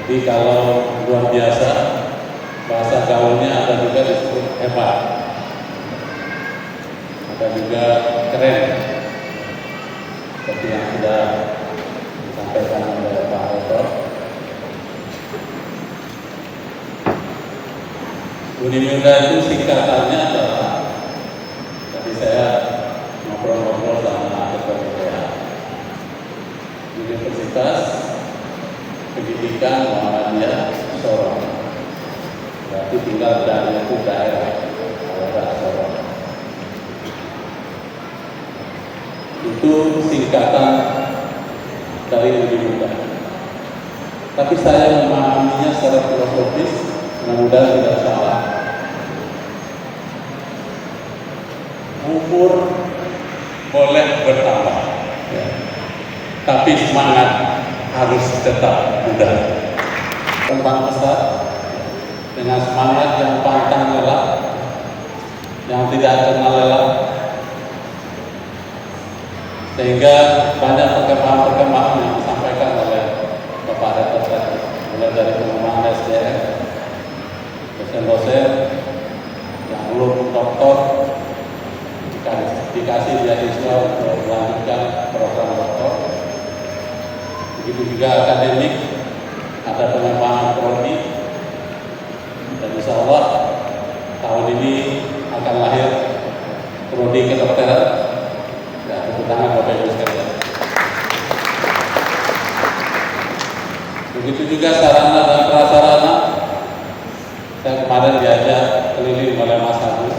Jadi kalau luar biasa, bahasa gaulnya ada juga disebut hebat, ada juga keren, seperti yang sudah disampaikan oleh Pak Rektor. Unimilda itu singkatannya adalah, tadi saya ngobrol-ngobrol sama Ketua DPR, Universitas Pendidikan Muhammadiyah Sorong. Berarti tinggal dari itu daerah Sorong. Itu singkatan dari Unimilda. Tapi saya memahaminya secara filosofis, mudah-mudahan tidak salah. Umur boleh bertambah, ya, tapi semangat harus tetap muda. Kembang pesat dengan semangat yang pantang lelah, yang tidak kenal lelah, sehingga banyak perkembangan yang disampaikan oleh Bapak Rektor tadi, mulai dari pengembangan SDM, dosen-dosen yang belum doktor dikasih beasiswa untuk melanjutkan program doktor. Begitu juga akademik, ada pengembangan prodi, dan insya Allah tahun ini akan lahir prodi kedokteran. Ya, tepuk tangan Bapak Ibu sekalian. Begitu juga sarana dan prasarana. Saya kemarin diajak keliling oleh Mas Agus.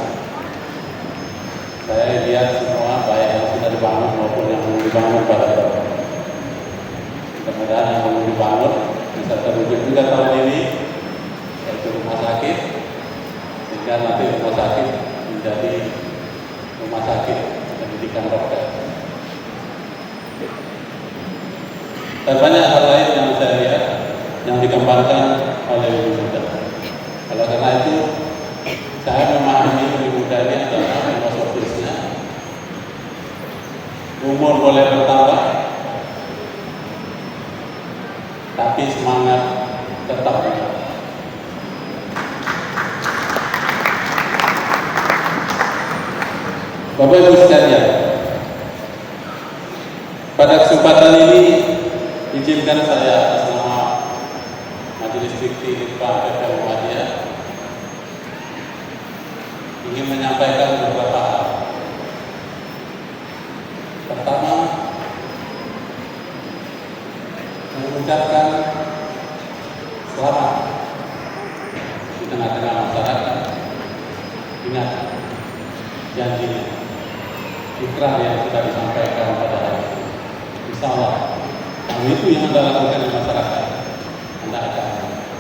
Saya lihat semua, baik yang sudah dibangun maupun yang belum dibangun pada tahun. Mudah-mudahan yang belum dibangun bisa terwujud juga tahun ini, yaitu rumah sakit, sehingga nanti rumah sakit menjadi rumah sakit pendidikan dokter. Dan banyak hal lain yang saya lihat yang dikembangkan oleh Unimilda. Oleh karena itu, saya memahami Unimilda ini adalah filosofisnya. Umur boleh bertambah, tapi semangat tetap ada. Bapak Ibu sekalian, pada kesempatan ini izinkan saya atas nama Majelis Fikih Hizbah FPM Muhammadiyah ingin menyampaikan beberapa hal. Pertama, mengucapkan selamat di tengah-tengah masyarakat. Ingat janjinya, ikrar yang sudah disampaikan pada hari ini. Insya Allah, kalau itu yang Anda lakukan di masyarakat, Anda akan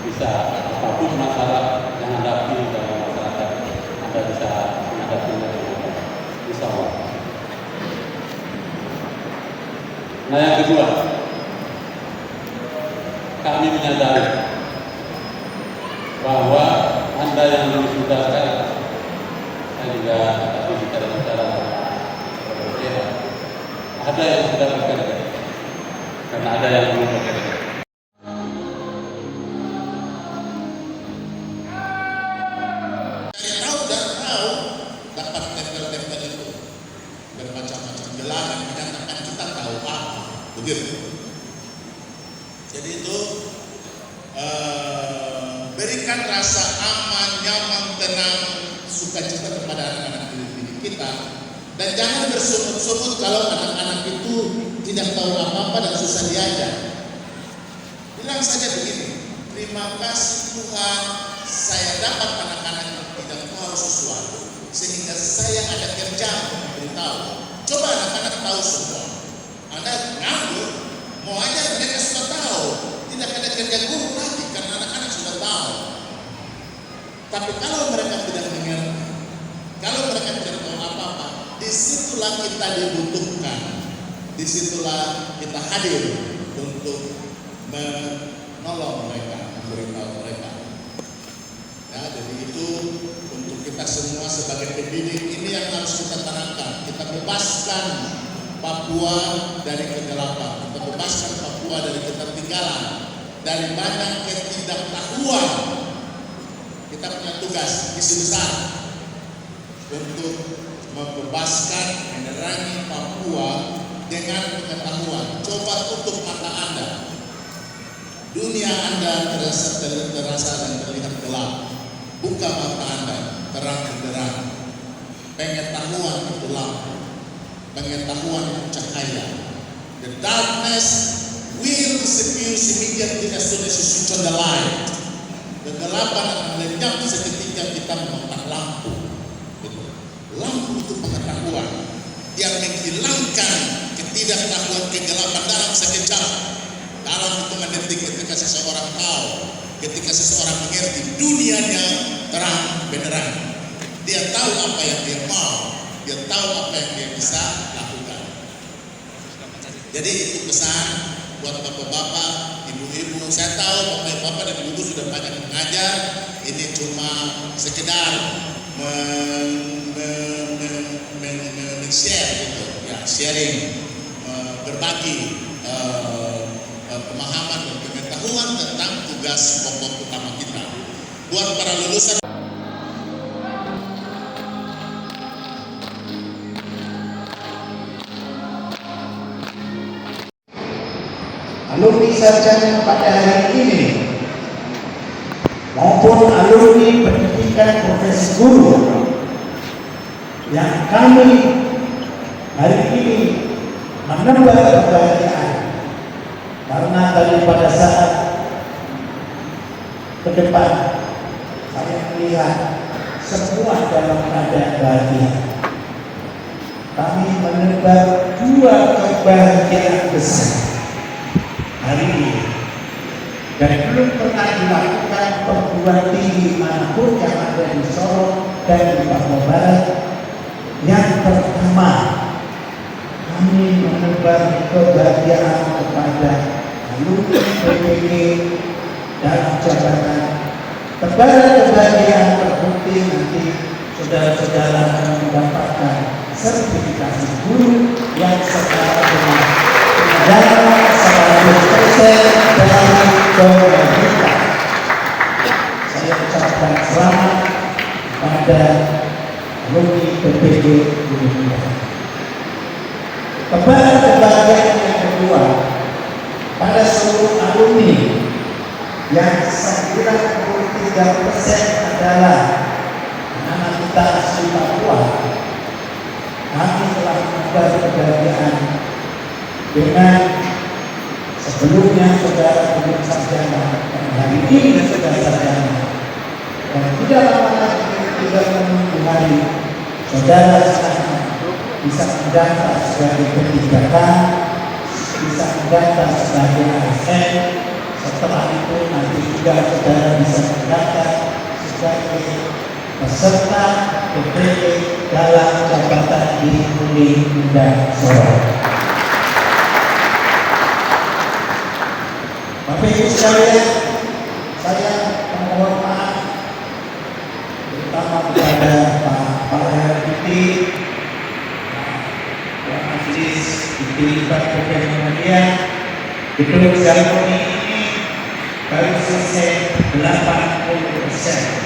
bisa apapun masalah yang Anda hadapi dalam masyarakat, Anda bisa menghadapinya dengan baik. Insya Allah. Nah, yang kedua, kami menyadari bahwa Anda yang sudah sekarang, saya juga tadi bicara sama ada yang sudah bekerja, karena ada yang belum bekerja. Tahu dapat tempel-tempel itu bermacam-macam gelaran menyatakan kita tahu apa, begitu. Jadi itu berikan rasa aman, nyaman, tenang, sukacita kepada anak-anak didik kita, dan jangan bersungut-sungut kalau anak-anak itu tidak tahu apa-apa dan susah diajar. Bilang saja begini, terima kasih Tuhan, saya dapat anak-anak yang tidak tahu sesuatu, sehingga saya ada kerja untuk memberitahu. Coba anak-anak tahu semua. Anda nganggur, mau aja mereka sudah tahu, tidak ada kerja guru lagi karena anak-anak sudah tahu. Tapi kalau mereka tidak mengerti, kalau mereka tidak tahu apa-apa, disitulah kita dibutuhkan, disitulah kita hadir untuk menolong mereka, memberitahu mereka. Ya, jadi itu untuk kita semua sebagai pendidik ini yang harus kita tanamkan. Kita bebaskan Papua dari kegelapan, kita bebaskan Papua dari ketertinggalan. dari banyak ketidaktahuan. Kita punya tugas, misi besar untuk membebaskan, menerangi Papua dengan pengetahuan. Coba tutup mata Anda. Dunia Anda terasa dan terlihat gelap. Buka mata Anda, terang benderang. Pengetahuan itu lampu, pengetahuan itu cahaya. The darkness will disappear immediately as soon as you switch on the light. Kegelapan akan lenyap seketika kita menemukan lampu. Lampu itu pengetahuan yang menghilangkan ketidaktahuan kegelapan dalam sekejap. Dalam hitungan detik ketika seseorang tahu, ketika seseorang mengerti dunianya terang benderang. Dia tahu apa yang dia mau, dia tahu apa yang dia bisa lakukan. Jadi itu pesan buat bapak-bapak, ibu-ibu. Saya tahu bapak-bapak dan ibu sudah banyak mengajar. Ini cuma sekedar men-share gitu, ya, sharing, berbagi pemahaman dan pengetahuan tentang tugas pokok utama kita. Buat para lulusan alumni sarjana pada hari ini maupun alumni pendidikan profesi guru yang kami hari ini menambah kebahagiaan karena tadi pada saat ke depan saya melihat semua dalam keadaan bahagia. Kami menebar dua kebahagiaan besar hari ini dan belum pernah dilakukan perguruan tinggi manapun yang ada di Solo dan di Papua Barat. Yang pertama, kami menebar kebahagiaan kepada alumni PPG dalam jabatan. Tebar kebahagiaan terbukti nanti saudara-saudara akan mendapatkan sertifikasi guru yang setara dengan penjara 100% dari pemerintah. Saya ucapkan selamat pada alumni PPG Indonesia. Kebahagiaan yang kedua pada seluruh alumni yang 93% adalah anak kita asli Papua. Kami telah menebar kebahagiaan dengan sebelumnya saudara belum sarjana dan hari ini sudah sarjana, dan tidak lama lagi tidak menunggu hari saudara sekarang bisa mendaftar sebagai P3K, bisa mendaftar sebagai ASN. Setelah itu nanti juga saudara bisa mendaftar sebagai peserta PPG dalam jabatan di Unik Muda Solo. Bapak Ibu sekalian, saya memohon maaf terutama kepada Pak Heriti, Pak Majelis Dilibat Kepada Mulia. Gedung seremoni ini baru selesai 80%.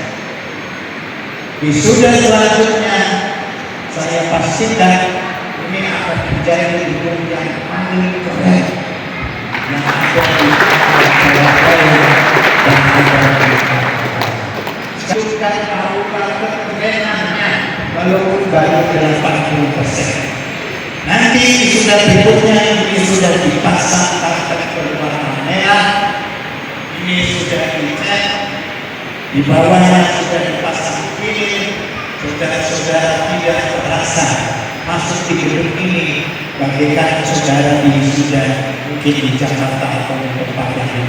Wisuda selanjutnya saya pastikan ini akan menjadi gedung yang paling keren yang ada di Jawa dan ada di sudah aura kekerenannya walaupun baru 80%. Nanti sudah berikutnya ini sudah dipasang karpet berwarna merah, ini sudah dicat, di bawahnya sudah dipasang kilim. Saudara-saudara tidak terasa masuk di gedung ini bagaikan saudara di sudah mungkin di Jakarta atau di tempat yang lain.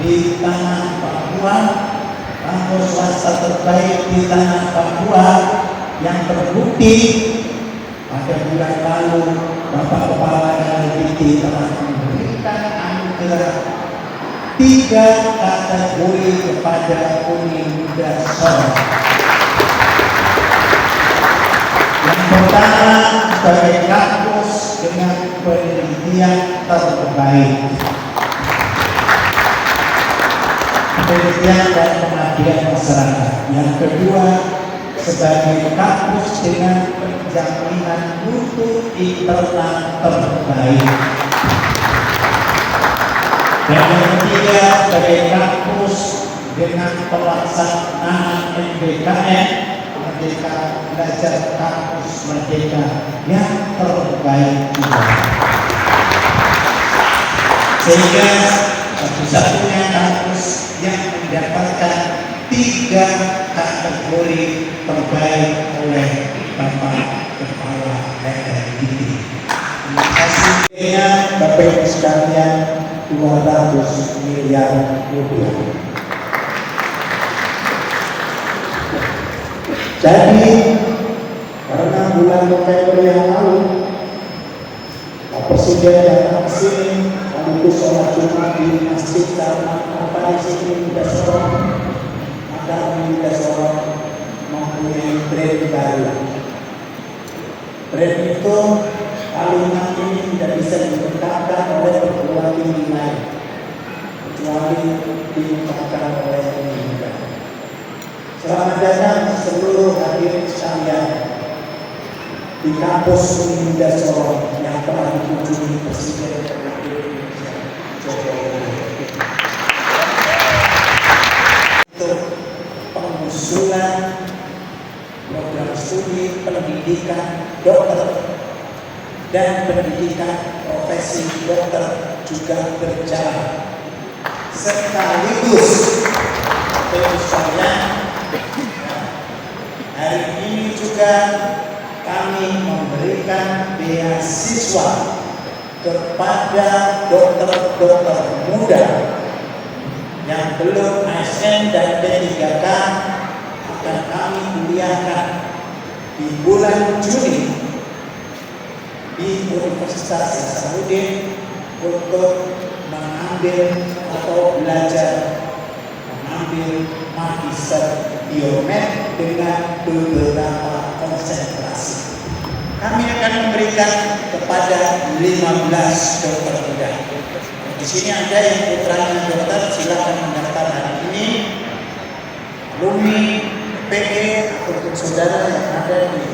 Di tanah Papua, kampus swasta terbaik di tanah Papua yang terbukti pada bulan lalu Bapak Kepala LPT telah memberikan anugerah 3 kategori kepada Unik Muda Solo. Yang pertama sebagai kampus dengan penelitian terbaik. pengabdian dan pengabdian masyarakat. Yang kedua, sebagai kampus dengan penjaminan mutu internal terbaik. Dan yang ketiga, sebagai kampus dengan pelaksanaan MBKM, Merdeka Belajar Kampus Merdeka yang terbaik juga. Sehingga satu-satunya kampus yang mendapatkan 3 kategori terbaik oleh Bapak Kepala BPNI. Terima kasih. Bapak Ibu sekalian, 200 miliar rupiah. Jadi karena bulan November yang lalu Pak Presiden datang ke sini, lalu sholat Jumat di Masjid Karma Al-Faris ini tidak sorong, maka ini tidak sorong mempunyai brand baru. Brand itu kalimat ini tidak bisa diungkapkan oleh perguruan tinggi lain kecuali diungkapkan oleh pemerintah. Selamat datang seluruh hadirin sekalian di kampus Uninda Sorong yang telah dikunjungi Presiden Republik Indonesia Joko Widodo. Untuk pengusulan program studi pendidikan dokter dan pendidikan profesi dokter juga berjalan sekaligus. Hari ini juga kami memberikan beasiswa kepada dokter-dokter muda yang belum ASN dan P3K, akan kami kuliahkan di bulan Juni di Universitas Hasanuddin untuk mengambil atau belajar mengambil magister biomed dengan beberapa konsentrasi. Kami akan memberikan kepada 15 dokter muda. Di sini ada yang putranya dokter, silakan mendaftar hari ini. Alumni PG ataupun saudara yang ada di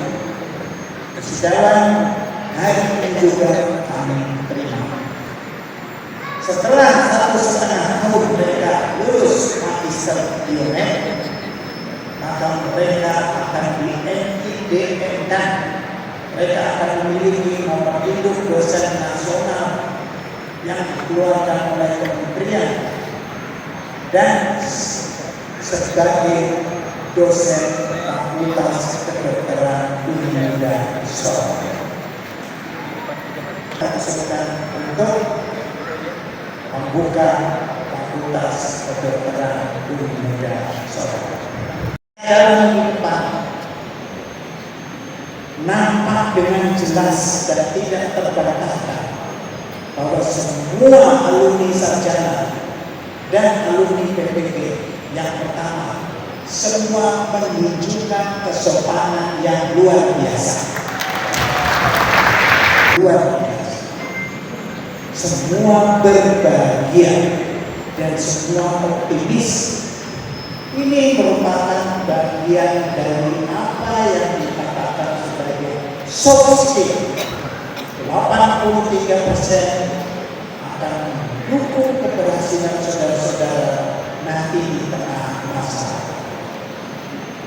persidangan hari ini juga kami terima. Setelah 1,5 tahun mereka lulus magister biomed, maka mereka akan di NIDM dan mereka akan memiliki nomor induk dosen nasional yang dikeluarkan oleh kementerian dan sebagai dosen Fakultas Kedokteran Uninda Sorong. Kita kesempatan untuk membuka Fakultas Kedokteran Uninda Sorong. Dalam depan nampak dengan jelas dan tidak terbantahkan bahwa semua alumni sarjana dan alumni PPG yang pertama semua menunjukkan kesopanan yang luar biasa. Semua berbahagia dan semua optimis. Ini merupakan bagian dari apa yang dikatakan sebagai soft skill. 83% akan mendukung keberhasilan saudara-saudara nanti di tengah masa.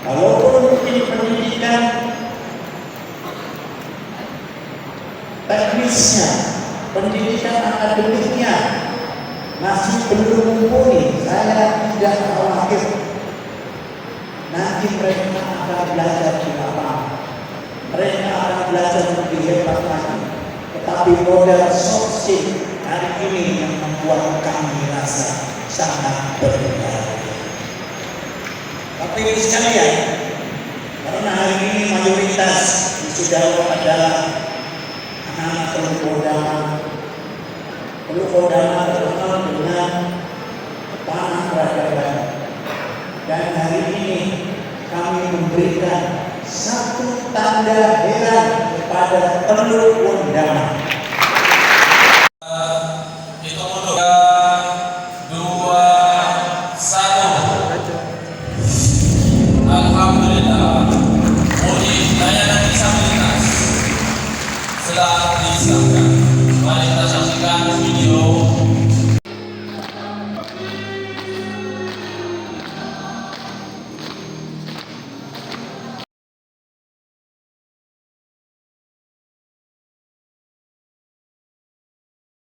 Walaupun ini pendidikan teknisnya, pendidikan akademiknya masih belum mumpuni, saya tidak khawatir. Nanti mereka akan belajar di lapangan, mereka akan belajar lebih hebat lagi. Tetapi modal soft skill hari ini yang membuat kami rasa sangat berbahagia. Tapi sekalian, karena hari ini mayoritas wisudawan adalah anak-anak perlu kodama terkenal dengan panah peradaban. Dan hari ini kami memberikan satu tanda heran kepada Teluk Wondama. Itu mundur 2, 1. di sini